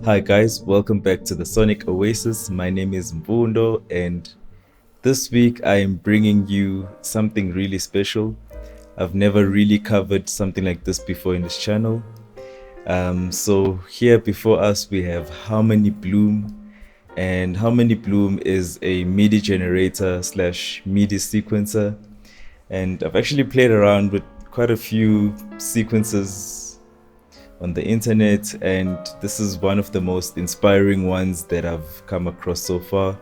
Hi guys, welcome back to the Sonic Oasis. My name is Mvundo, and this week I am bringing you something really special. I've never really covered something like this before in this channel. So here before us we have Harmony Bloom, and Harmony Bloom is a MIDI generator slash MIDI sequencer, and I've actually played around with quite a few sequences on the internet, and this is one of the most inspiring ones that I've come across so far.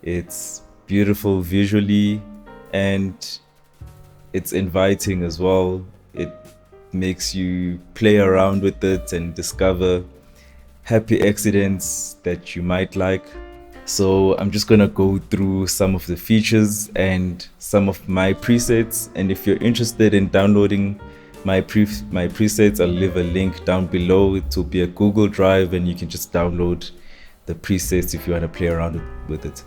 It's beautiful visually and it's inviting as well. It makes you play around with it and discover happy accidents that you might like. So I'm just gonna go through some of the features and some of my presets, and if you're interested in downloading my presets, I'll leave a link down below. It will be a Google Drive and you can just download the presets if you want to play around with it.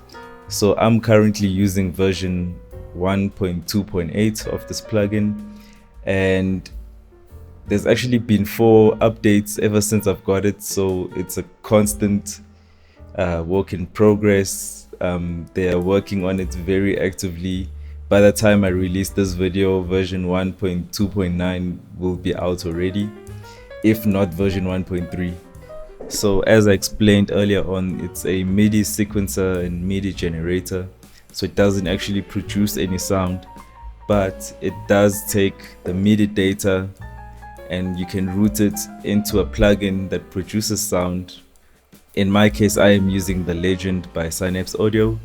So I'm currently using version 1.2.8 of this plugin, and there's actually been 4 updates ever since I've got it, so it's a constant work in progress. They are working on it very actively. By the time I release this video, version 1.2.9 will be out already, if not version 1.3. So as I explained earlier on, it's a MIDI sequencer and MIDI generator, so it doesn't actually produce any sound, but it does take the MIDI data and you can route it into a plugin that produces sound. In my case, I am using the Legend by Synapse Audio,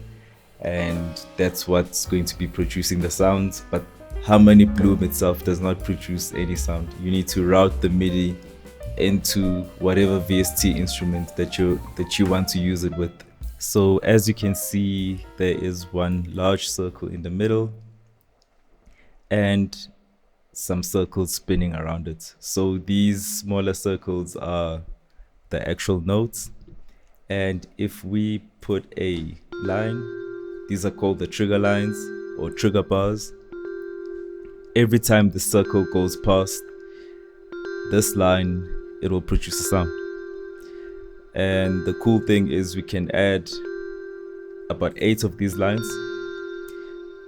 and that's what's going to be producing the sounds. But Harmony Bloom itself does not produce any sound. You need to route the MIDI into whatever VST instrument that you want to use it with. So as you can see, there is one large circle in the middle and some circles spinning around it. So these smaller circles are the actual notes, and if we put a line, these are called the trigger lines or trigger bars. Every time the circle goes past this line, it will produce a sound. And the cool thing is we can add about 8 of these lines.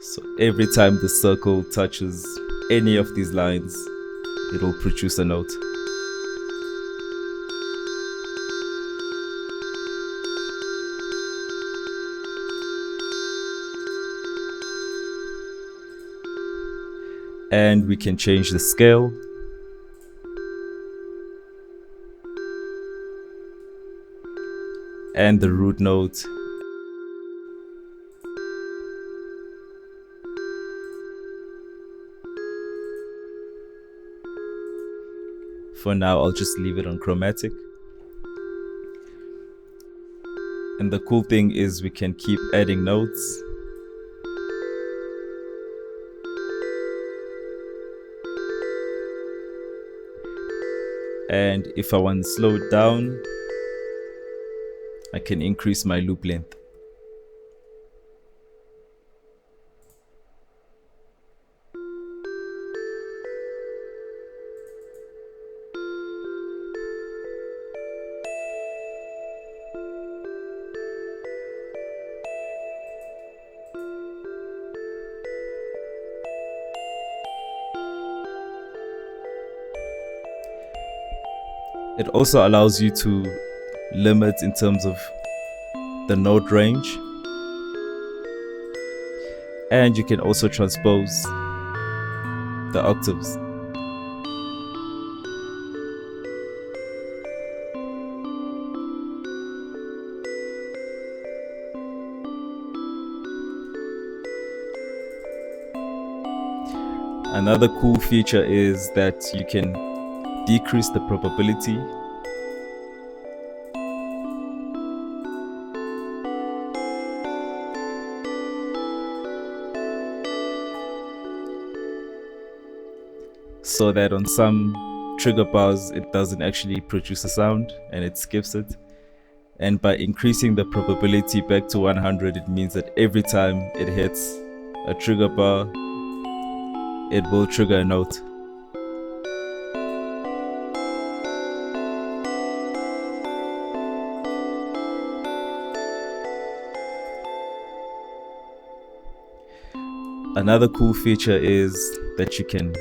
So every time the circle touches any of these lines, it will produce a note. And we can change the scale. And the root note. For now, I'll just leave it on chromatic. And the cool thing is we can keep adding notes. And if I want to slow it down, I can increase my loop length. It also allows you to limit in terms of the note range, and you can also transpose the octaves. Another cool feature is that you can decrease the probability . So that on some trigger bars it doesn't actually produce a sound and it skips it. And by increasing the probability back to 100, it means that every time it hits a trigger bar, it will trigger a note. Another cool feature is that you can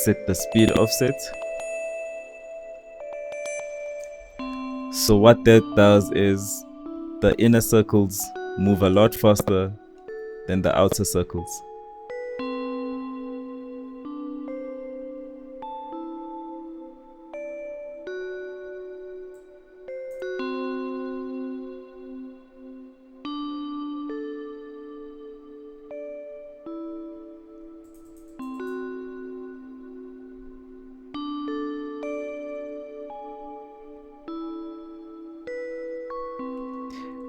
set the speed offset. So what that does is the inner circles move a lot faster than the outer circles.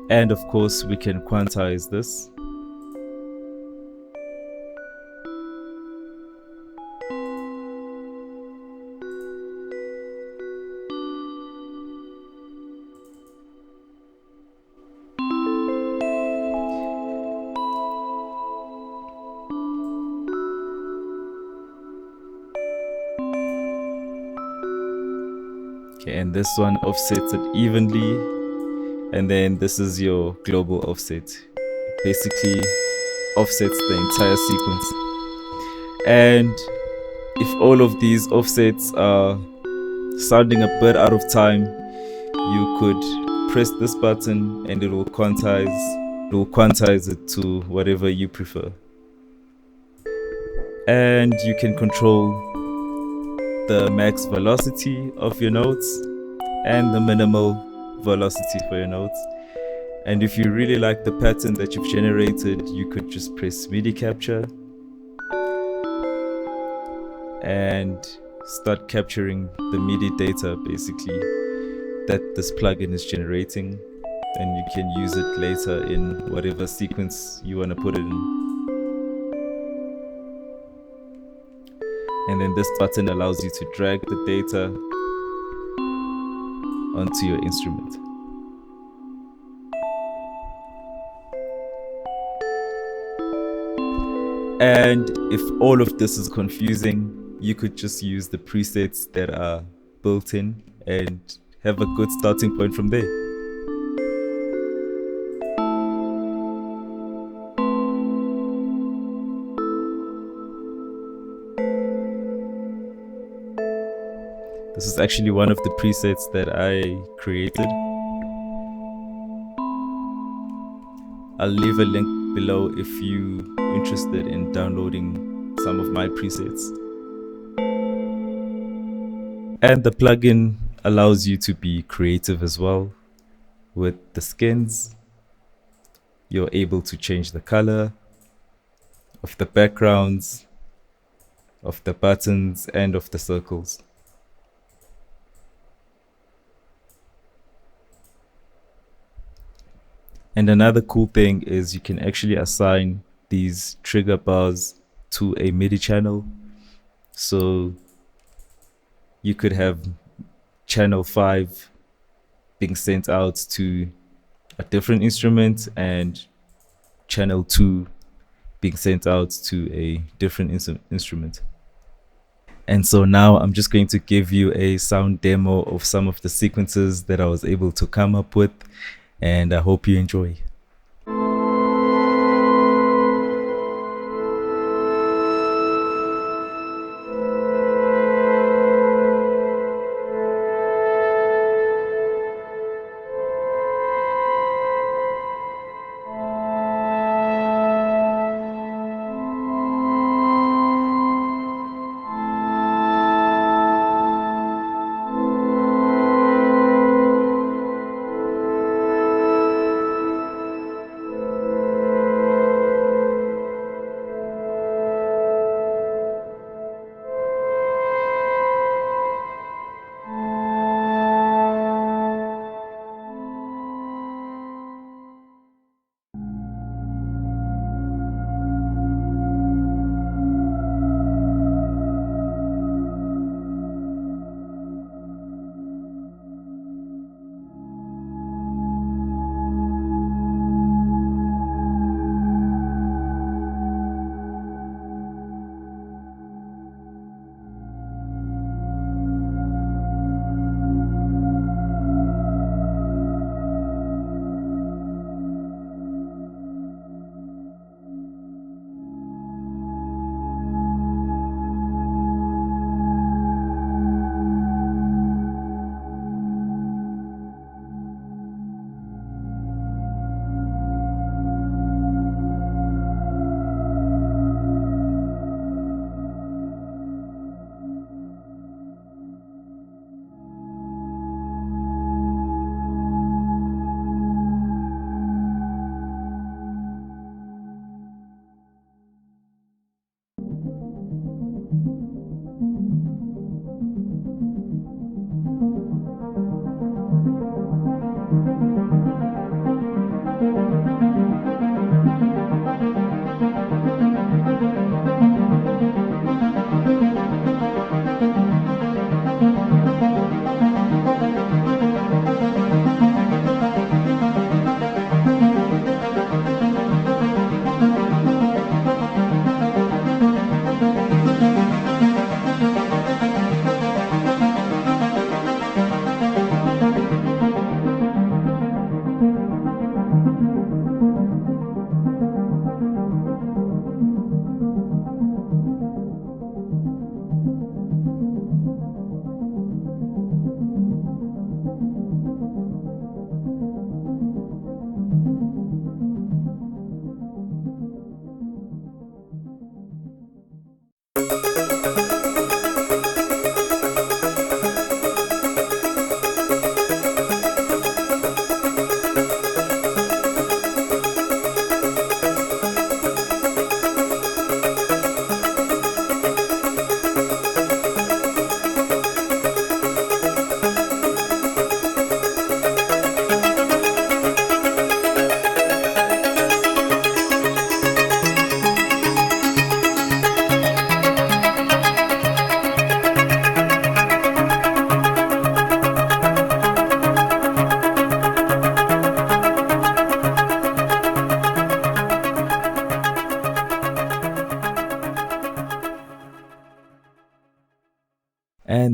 And of course, we can quantize this. Okay, and this one offsets it evenly. And then this is your global offset. It basically offsets the entire sequence. And if all of these offsets are sounding a bit out of time, you could press this button and it will quantize it to whatever you prefer. And you can control the max velocity of your notes and the minimal velocity for your notes. And if you really like the pattern that you've generated, you could just press MIDI capture and start capturing the MIDI data basically that this plugin is generating, and you can use it later in whatever sequence you want to put it in. And then this button allows you to drag the data onto your instrument. And if all of this is confusing, you could just use the presets that are built in and have a good starting point from there. This is actually one of the presets that I created. I'll leave a link below if you're interested in downloading some of my presets. And the plugin allows you to be creative as well. With the skins, you're able to change the color of the backgrounds, of the buttons, and of the circles. And another cool thing is you can actually assign these trigger bars to a MIDI channel. So you could have channel 5 being sent out to a different instrument and channel 2 being sent out to a different instrument. And so now I'm just going to give you a sound demo of some of the sequences that I was able to come up with, and I hope you enjoy.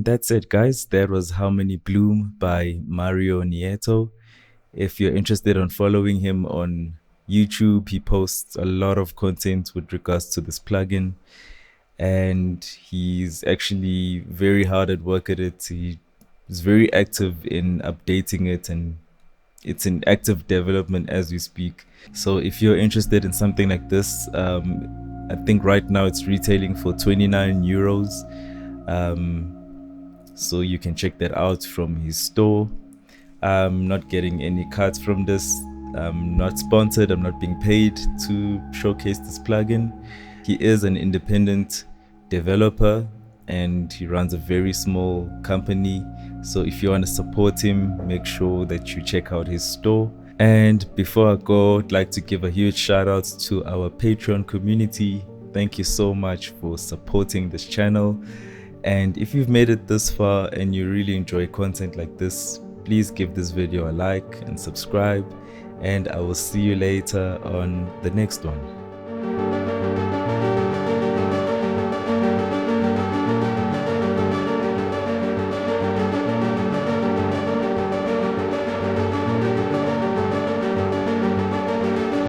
That's it, guys. That was How Many Bloom by Mario Nieto. If you're interested in following him on YouTube, he posts a lot of content with regards to this plugin, and he's actually very hard at work at it. He is very active in updating it, and it's in active development as we speak. So if you're interested in something like this, I think right now it's retailing for 29 euros. So you can check that out from his store. I'm not getting any cuts from this. I'm not sponsored. I'm not being paid to showcase this plugin. He is an independent developer and he runs a very small company. So if you want to support him, make sure that you check out his store. And before I go, I'd like to give a huge shout out to our Patreon community. Thank you so much for supporting this channel. And if you've made it this far and you really enjoy content like this, please give this video a like and subscribe. And I will see you later on the next one.